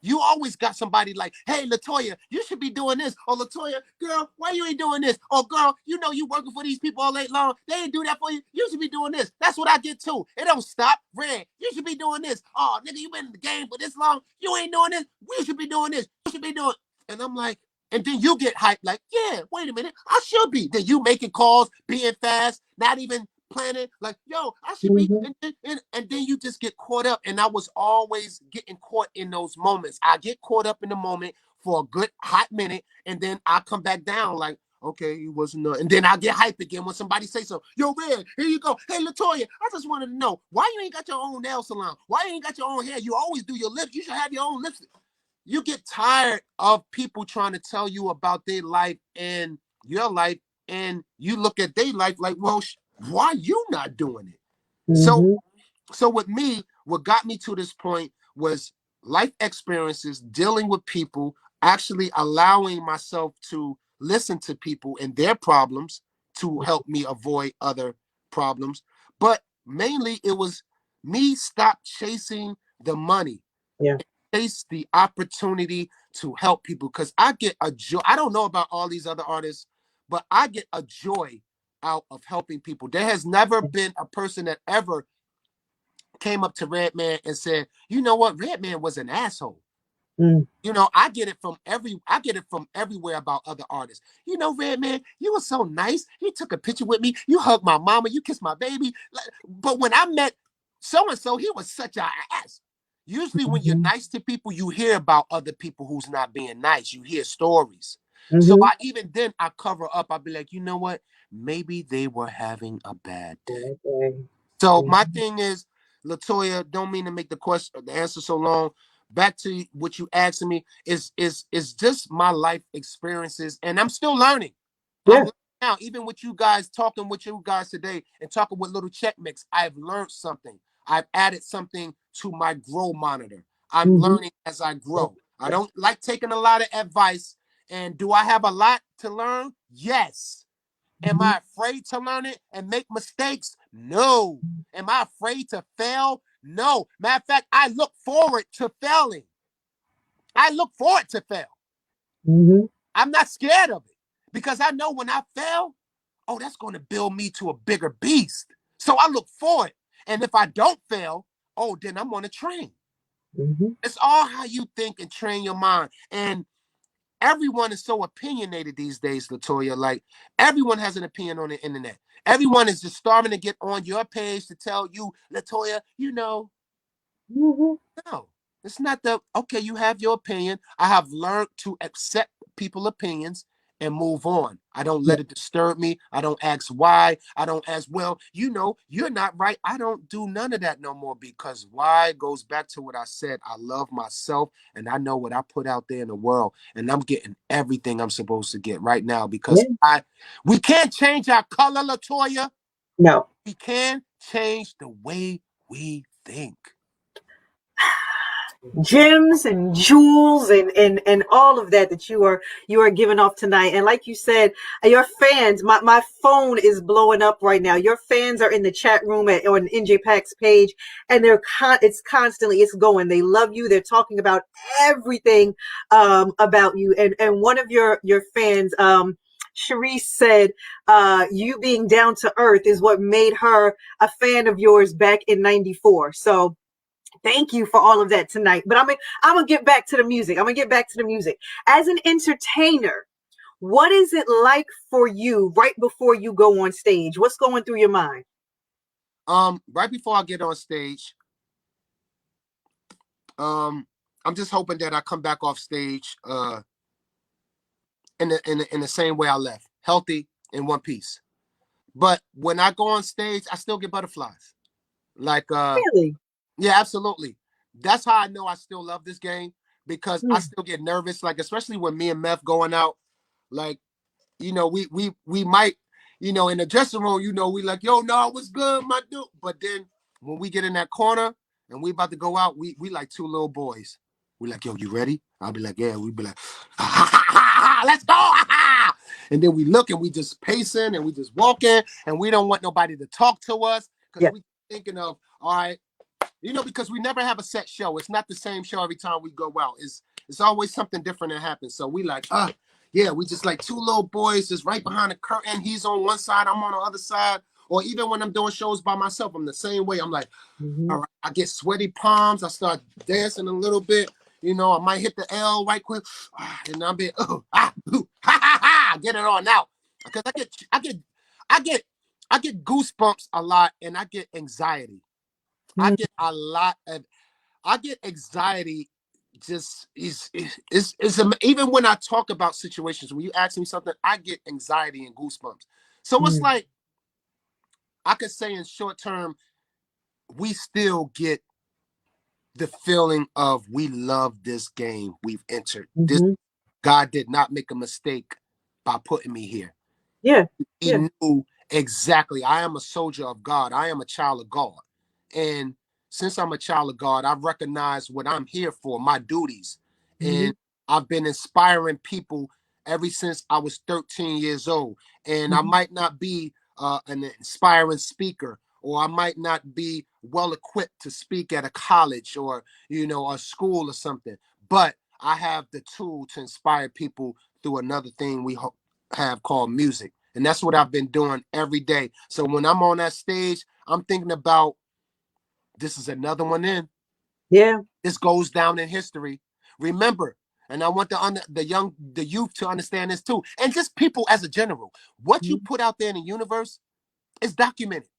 You always got somebody like, hey, Latoya, you should be doing this. Or Latoya, girl, why you ain't doing this? Or girl, you know you working for these people all night long. They ain't do that for you. You should be doing this. That's what I get too. It don't stop. Red, you should be doing this. Oh, nigga, you been in the game for this long. You ain't doing this. We should be doing this. You should be doing. And I'm like, and then you get hyped like, yeah, wait a minute. I should be. Then you making calls, being fast, not even planning, like, yo, I should be, Hmm. and then you just get caught up. And I was always getting caught in those moments. I get caught up in the moment for a good hot minute, and then I'll come back down like, okay, it wasn't and then I'll get hyped again when somebody say so. Yo, Red, here you go. Hey, Latoya, I just wanted to know, why you ain't got your own nail salon? Why you ain't got your own hair? You always do your lips. You should have your own lipstick. You get tired of people trying to tell you about their life and your life, and you look at their life like, well, why you not doing it? Mm-hmm. So with me, what got me to this point was life experiences, dealing with people, actually allowing myself to listen to people and their problems to help me avoid other problems. But mainly it was me stop chasing the money. Yeah. Chase the opportunity to help people, because I get a joy. I don't know about all these other artists, but I get a joy out of helping people. There has never been a person that ever came up to Redman and said, you know what, Redman was an asshole. Mm. You know, I get it from everywhere about other artists. You know, Redman, you were so nice. You took a picture with me. You hugged my mama. You kissed my baby. But when I met so-and-so, he was such an ass. Usually when you're nice to people, you hear about other people who's not being nice. You hear stories. So even then I cover up. I'll be like, you know what? Maybe they were having a bad day. Okay. So my thing is, Latoya, don't mean to make the answer so long. Back to what you asking me is just my life experiences, and I'm still learning. I'm Yeah. learning now, even with you guys, talking with you guys today and talking with Little Check Mix. I've learned something. I've added something to my grow monitor. I'm Mm-hmm. learning as I grow. I don't like taking a lot of advice. And do I have a lot to learn? Yes. Am I afraid to learn it and make mistakes? No. Am I afraid to fail? No. Matter of fact, I look forward to failing. I look forward to fail. Mm-hmm. I'm not scared of it because I know when I fail, oh, that's going to build me to a bigger beast. So I look forward. And if I don't fail, oh, then I'm going to train. Mm-hmm. It's all how you think and train your mind. And everyone is so opinionated these days, Latoya. Like, everyone has an opinion on the internet. Everyone is just starving to get on your page to tell you, Latoya, you know, Mm-hmm. no, it's not okay, you have your opinion. I have learned to accept people's opinions and move on. I don't Yeah. let it disturb me. I don't ask why. I don't ask, well, you know, you're not right. I don't do none of that no more, because why goes back to what I said. I love myself and I know what I put out there in the world, and I'm getting everything I'm supposed to get right now, because Yeah. we can't change our color, Latoya. No. We can change the way we think. Gems and jewels and all of that you are giving off tonight. And like you said, your fans, my phone is blowing up right now. Your fans are in the chat room on NJPAC's page, and it's constantly, it's going. They love you. They're talking about everything about you. And one of your fans, Sharice said, you being down to earth is what made her a fan of yours back in '94. So thank you for all of that tonight. But I'm gonna get back to the music. As an entertainer, what is it like for you right before you go on stage? What's going through your mind? Right before I get on stage, I'm just hoping that I come back off stage in the same way I left, healthy, in one piece. But when I go on stage, I still get butterflies. Like Really? yeah, absolutely. That's how I know I still love this game, because I still get nervous, like especially when me and Meth going out, like, you know, we might, you know, in the dressing room, you know, we like, yo, no, what's good, my dude? But then when we get in that corner and we about to go out, we like two little boys. We like, yo, you ready? I'll be like, yeah. We be like, ha, ha, ha, ha, let's go. Ha, ha. And then we look and we just pacing and we just walking, and we don't want nobody to talk to us, because Yeah. we thinking of, all right, you know, because we never have a set show. It's not the same show every time we go out. It's always something different that happens. So we like, yeah, we just like two little boys just right behind the curtain. He's on one side, I'm on the other side. Or even when I'm doing shows by myself, I'm the same way. I'm like, all right, I get sweaty palms. I start dancing a little bit. You know, I might hit the L right quick, and I'll be, ha, ha, ha, get it on out. Because I get goosebumps a lot, and I get anxiety. I get anxiety just even when I talk about situations, when you ask me something, I get anxiety and goosebumps. So it's like I could say in short term, we still get the feeling of we love this game we've entered. This God did not make a mistake by putting me here. Yeah. He knew exactly. I am a soldier of God. I am a child of God. And since I'm a child of God, I've recognized what I'm here for, my duties. And I've been inspiring people ever since I was 13 years old. And I might not be an inspiring speaker, or I might not be well equipped to speak at a college or, a school or something. But I have the tool to inspire people through another thing we have called music. And that's what I've been doing every day. So when I'm on that stage, I'm thinking about this is another one in. Yeah. This goes down in history. Remember, and I want the youth to understand this too. And just people as a general. What you put out there in the universe is documented.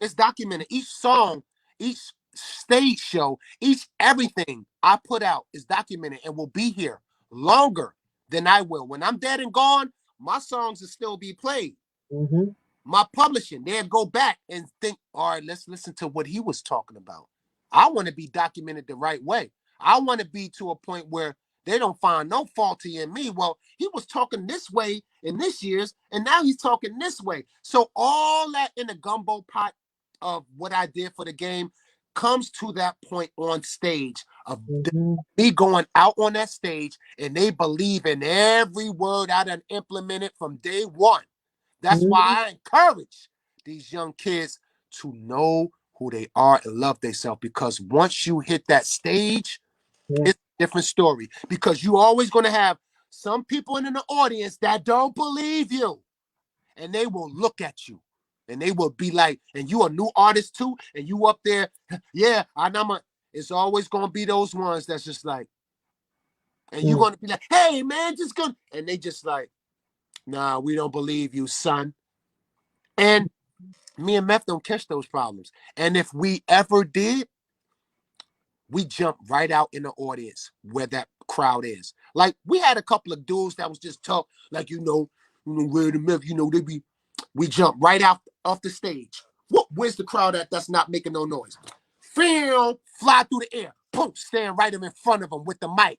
It's documented. Each song, each stage show, each everything I put out is documented and will be here longer than I will. When I'm dead and gone, my songs will still be played. My publishing, they'll go back and think, all right, let's listen to what he was talking about. I want to be documented the right way. I want to be to a point where they don't find no faulty in me. Well, he was talking this way in this year's, and now he's talking this way. So all that in the gumbo pot of what I did for the game comes to that point on stage of me going out on that stage, and they believe in every word I done implemented from day one. That's why I encourage these young kids to know who they are and love themselves, because once you hit that stage, it's a different story, because you're always going to have some people in the audience that don't believe you, and they will look at you and they will be like, and you a new artist too, and you up there, yeah, it's always going to be those ones that's just like, and you're going to be like, hey man, just go, and they just like, nah, we don't believe you, son. And me and Meth don't catch those problems. And if we ever did, we jump right out in the audience where that crowd is. Like, we had a couple of dudes that was just talk, like, where the Meth, we jump right out off the stage. Where's the crowd at that's not making no noise? Fly through the air. Boom, stand right in front of them with the mic.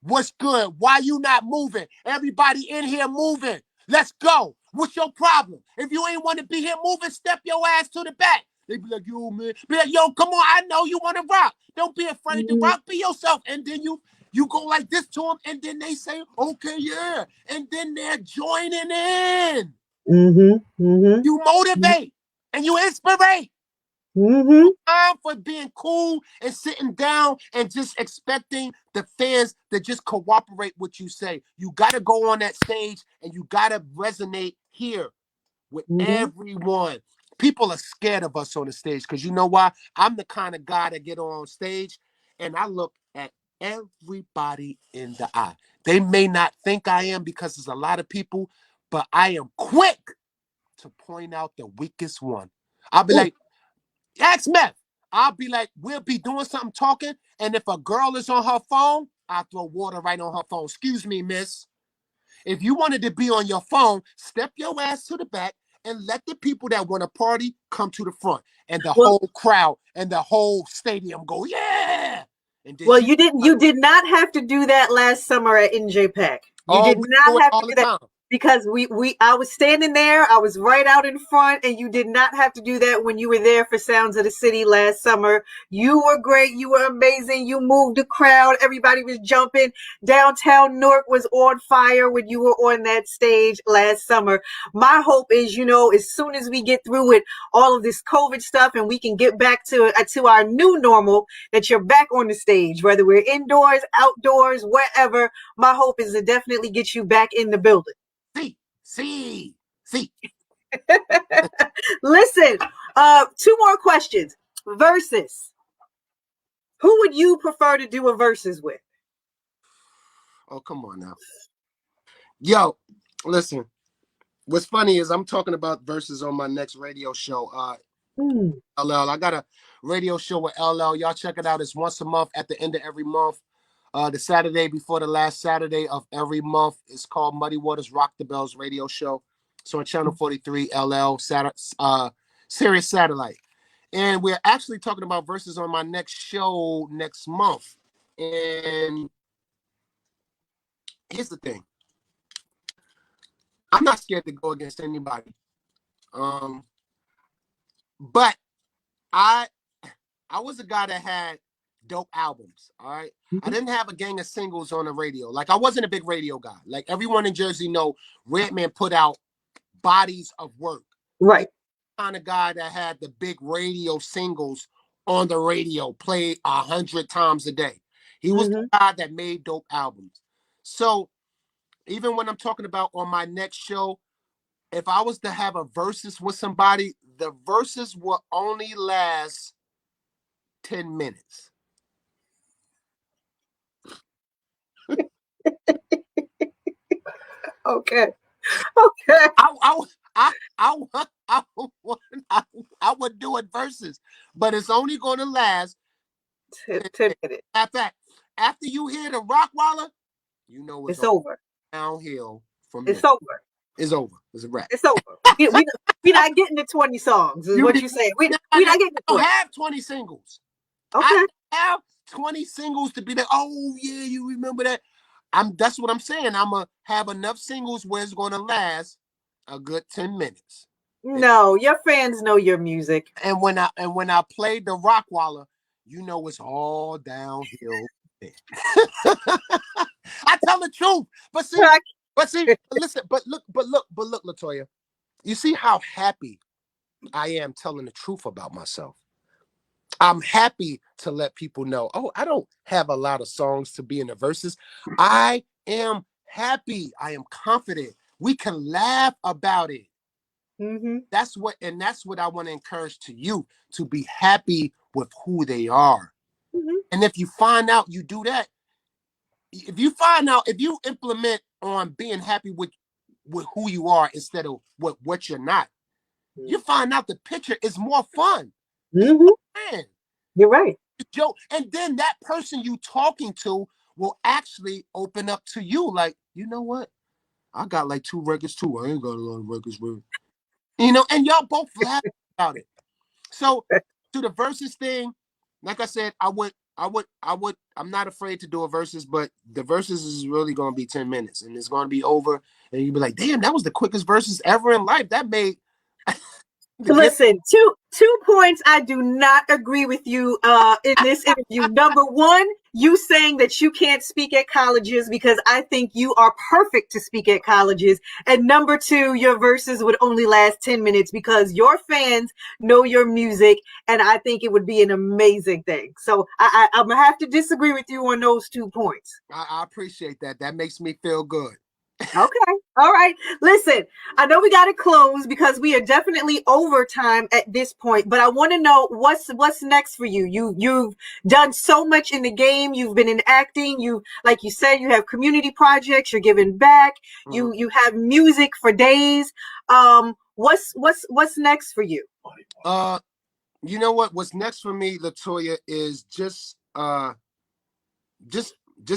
What's good? Why you not moving? Everybody in here moving. Let's go. What's your problem? If you ain't want to be here moving, step your ass to the back. They be like, yo, man. Be like, yo, come on. I know you want to rock. Don't be afraid to rock. Be yourself. And then you go like this to them, and then they say, okay, yeah. And then they're joining in. You motivate and you inspire. Time for being cool and sitting down and just expecting the fans to just cooperate what you say. You got to go on that stage and you got to resonate here with everyone. People are scared of us on the stage because you know why? I'm the kind of guy that get on stage and I look at everybody in the eye. They may not think I am because there's a lot of people, but I am quick to point out the weakest one. I'll be like, ask Meth. I'll be like, we'll be doing something talking, and if a girl is on her phone, I'll throw water right on her phone. Excuse me, miss. If you wanted to be on your phone, step your ass to the back and let the people that want to party come to the front. And the whole crowd and the whole stadium go, yeah. And then You did not have to do that last summer at NJPAC. You did we do not it have all to the do that. time. Because I was standing there, I was right out in front, and you did not have to do that when you were there for Sounds of the City last summer. You were great, you were amazing, you moved the crowd, everybody was jumping. Downtown Newark was on fire when you were on that stage last summer. My hope is, as soon as we get through with all of this COVID stuff and we can get back to our new normal, that you're back on the stage, whether we're indoors, outdoors, wherever. My hope is to definitely get you back in the building. See. Listen, two more questions. Versus. Who would you prefer to do a versus with? Oh, come on now. Yo, listen. What's funny is I'm talking about verses on my next radio show. LL. I got a radio show with LL. Y'all check it out. It's once a month at the end of every month. The Saturday before the last Saturday of every month is called Muddy Waters Rock the Bells radio show. So on Channel 43 LL Sirius Satellite. And we're actually talking about verses on my next show next month. And here's the thing. I'm not scared to go against anybody. But I was a guy that had dope albums. All right. I didn't have a gang of singles on the radio. Like, I wasn't a big radio guy. Like, everyone in Jersey know Redman put out bodies of work. Right. Kind of guy that had the big radio singles on the radio played 100 times a day. He was the guy that made dope albums. So even when I'm talking about on my next show, if I was to have a versus with somebody, the verses will only last 10 minutes. Okay. I would do it versus, but it's only going to last 10 minutes. In fact, after you hear the Rockwaller, you know it's over. Downhill from it's there. Over. It's over. It's a wrap. It's over. We're not getting to 20 songs, is what you're saying. We're not getting to 20. I don't have 20 singles. Okay. I have 20 singles to be like, oh, yeah, you remember that? That's what I'm saying. I'm going to have enough singles where it's going to last a good 10 minutes. No, your fans know your music. And when I played the Rockwaller, you know it's all downhill. I tell the truth. But listen, but look, Latoya. You see how happy I am telling the truth about myself. I'm happy to let people know, oh, I don't have a lot of songs to be in the verses. I am happy. I am confident. We can laugh about it. That's what I want to encourage to you, to be happy with who they are. And if you find out you do that, if you implement on being happy with who you are instead of what you're not, you find out the picture is more fun. You're right. Joe, and then that person you talking to will actually open up to you. Like, you know what? I got like 2 records too. I ain't got a lot of records, bro. You know, and y'all both laugh about it. So to the verses thing, like I said, I'm not afraid to do a verses, but the verses is really going to be 10 minutes and it's going to be over. And you'll be like, damn, that was the quickest verses ever in life. That made Listen, two points I do not agree with you in this interview. Number one, you saying that you can't speak at colleges because I think you are perfect to speak at colleges. And number two, your verses would only last 10 minutes because your fans know your music. And I think it would be an amazing thing. So I'm going to have to disagree with you on those 2 points. I appreciate that. That makes me feel good. Okay. All right. Listen, I know we got to close because we are definitely over time at this point, but I want to know what's next for you. You've done so much in the game. You've been in acting. You, like you said, you have community projects. You're giving back. You have music for days. What's next for you? You know what? What's next for me, Latoya, is just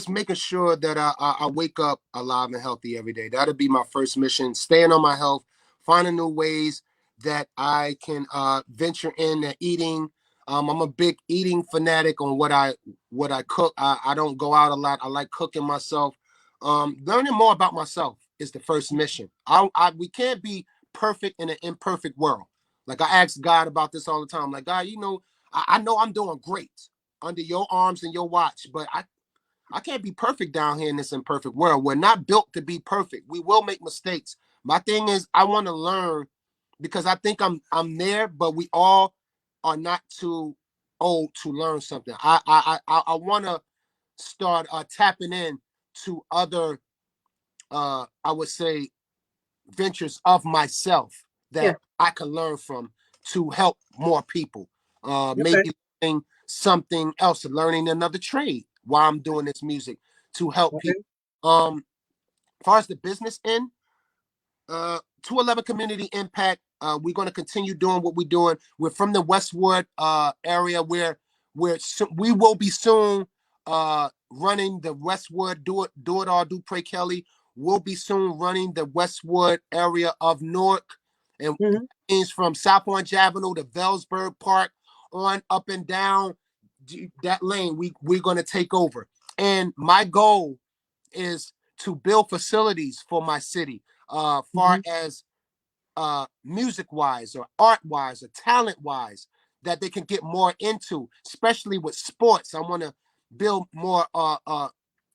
making sure that I wake up alive and healthy every day. That'll be my first mission. Staying on my health, finding new ways that I can venture in and eating. I'm a big eating fanatic on what I cook. I don't go out a lot. I like cooking myself. Learning more about myself is the first mission. We can't be perfect in an imperfect world. Like, I ask God about this all the time. Like, God, you know, I know I'm doing great under your arms and your watch, but I can't be perfect down here in this imperfect world. We're not built to be perfect. We will make mistakes. My thing is, I want to learn, because I think I'm there, but we all are not too old to learn something. I want to start tapping in to other, I would say, ventures of myself that I can learn from to help more people. Maybe learning something else, learning another trade while I'm doing this music to help people. As far as the business end, 211 Community Impact We're going to continue doing what we're doing. We're from the Westwood area where we will be soon running the Westwood Do It All, Do Pray Kelly. We'll be soon running the Westwood area of Newark, and means from South Orange Avenue to Velsburg Park on up and down that lane. We're going to take over. And my goal is to build facilities for my city, far as music wise or art wise or talent wise, that they can get more into, especially with sports. I want to build more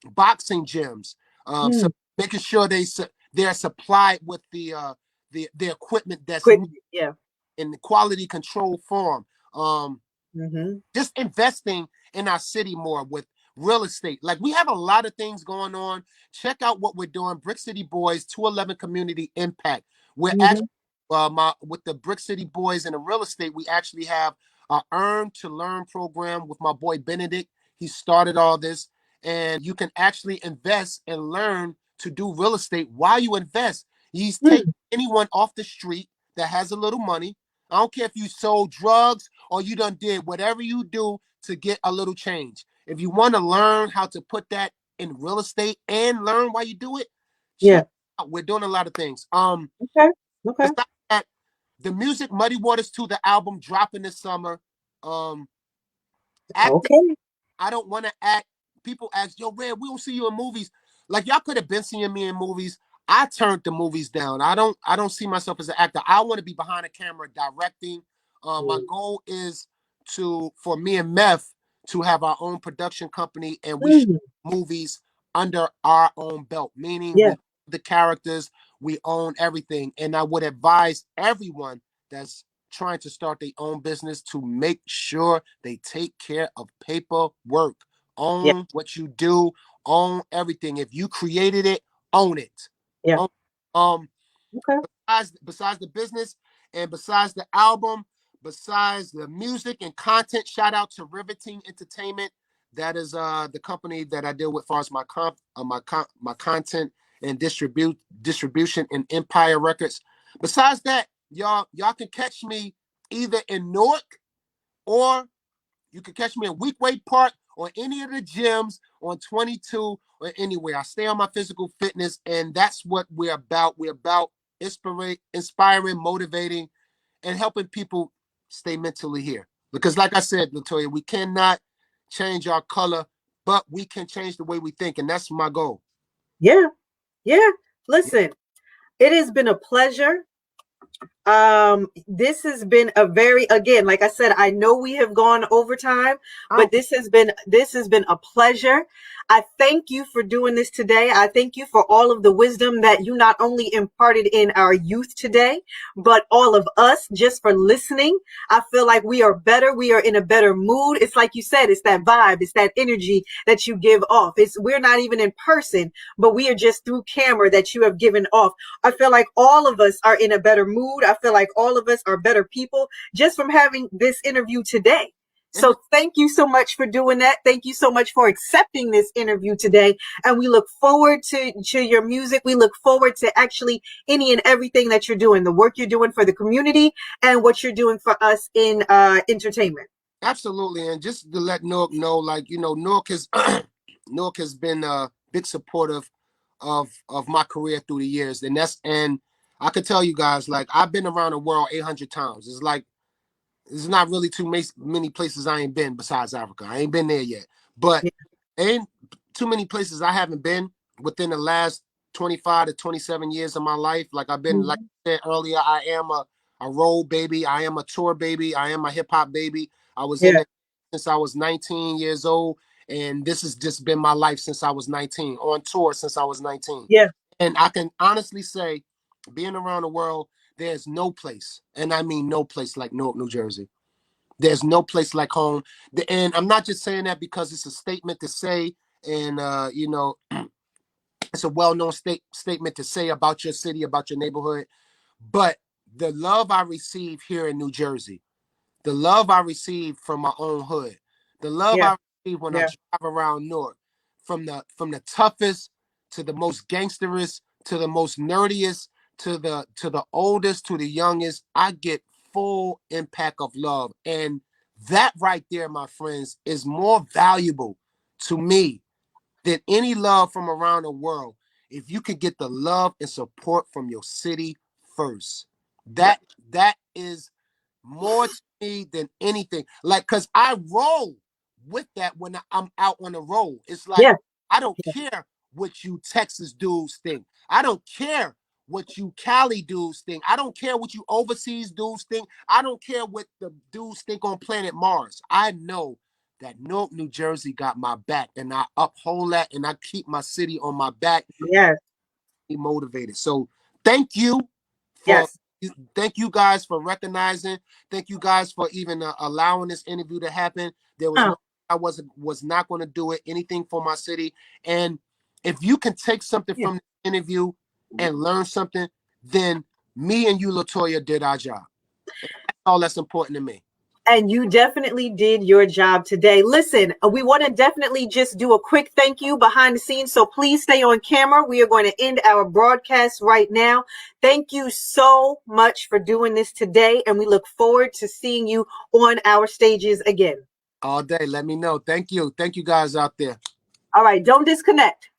boxing gyms, so making sure they're supplied with the equipment that's in the quality control form. Just investing in our city more with real estate. Like, we have a lot of things going on. Check out what we're doing. Brick City Boys 211 Community Impact. We're actually with the Brick City Boys and the real estate. We actually have our Earn to Learn program with my boy Benedict. He started all this, and you can actually invest and learn to do real estate while you invest. He's taking anyone off the street that has a little money. I don't care if you sold drugs or you done did whatever you do to get a little change. If you want to learn how to put that in real estate and learn why you do it, check it out. We're doing a lot of things. Okay. Besides that, the music Muddy Waters 2, the album dropping this summer. Acting, I don't want to act. People ask, yo, Red, we don't see you in movies. Like, y'all could have been seeing me in movies. I turned the movies down. I don't see myself as an actor. I want to be behind the camera directing. My goal is for me and Meth to have our own production company, and we shoot movies under our own belt, meaning we the characters, we own everything. And I would advise everyone that's trying to start their own business to make sure they take care of paperwork. Own what you do, own everything. If you created it, own it. Besides the business and besides the album, besides the music and content, shout out to Riveting Entertainment. That is the company that I deal with as far as my content and distribution in Empire Records. Besides that, y'all can catch me either in Newark, or you can catch me in Weekway Park, or any of the gyms on 22 or anywhere. I stay on my physical fitness, and that's what we're about. We're about inspiring, motivating, and helping people stay mentally here. Because like I said, Latoya, we cannot change our color, but we can change the way we think, and that's my goal. Yeah. Listen, it has been a pleasure. This has been again, like I said, I know we have gone overtime, but this has been a pleasure. I thank you for doing this today. I thank you for all of the wisdom that you not only imparted in our youth today, but all of us just for listening. I feel like we are better. We are in a better mood. It's like you said, it's that vibe. It's that energy that you give off. We're not even in person, but we are just through camera that you have given off. I feel like all of us are in a better mood. I feel like all of us are better people just from having this interview today. So thank you so much for doing that. Thank you so much for accepting this interview today. And we look forward to your music. We look forward to actually any and everything that you're doing, the work you're doing for the community and what you're doing for us in entertainment. Absolutely. And just to let Newark know, like, Newark has been a big supportive of my career through the years. And I could tell you guys, like, I've been around the world 800 times. It's like, there's not really too many places I ain't been besides Africa. I ain't been there yet. But ain't too many places I haven't been within the last 25 to 27 years of my life. Like, I've been, like I said earlier, I am a road baby. I am a tour baby. I am a hip-hop baby. I was in it since I was 19 years old. And this has just been my life since I was 19, on tour since I was 19. And I can honestly say, being around the world, there's no place, and I mean no place like Newark, New Jersey. There's no place like home. And I'm not just saying that because it's a statement to say, and it's a well-known statement to say about your city, about your neighborhood. But the love I receive here in New Jersey, the love I receive from my own hood, the love I receive when I drive around Newark, from the toughest to the most gangsterous to the most nerdiest to the oldest, to the youngest, I get full impact of love. And that right there, my friends, is more valuable to me than any love from around the world. If you can get the love and support from your city first, Yeah. that is more to me than anything. Like, cause I roll with that when I'm out on the road. It's like Yeah. I don't care what you Texas dudes think. I don't care what you Cali dudes think. I don't care what you overseas dudes think. I don't care what the dudes think on planet Mars. I know that Newark, New Jersey got my back, and I uphold that, and I keep my city on my back. Yes. Be motivated. So thank you for Yes. thank you guys for recognizing. Thank you guys for even allowing this interview to happen. There was Oh, no, I was not going to do it anything for my city. And if you can take something yeah. from the interview and learn something, then me and you, Latoya, did our job. That's all that's important to me. And you definitely did your job today. Listen, we want to definitely just do a quick thank you behind the scenes. So please stay on camera. We are going to end our broadcast right now. Thank you so much for doing this today. And we look forward to seeing you on our stages again. All day. Let me know. Thank you. Thank you guys out there. All right. Don't disconnect.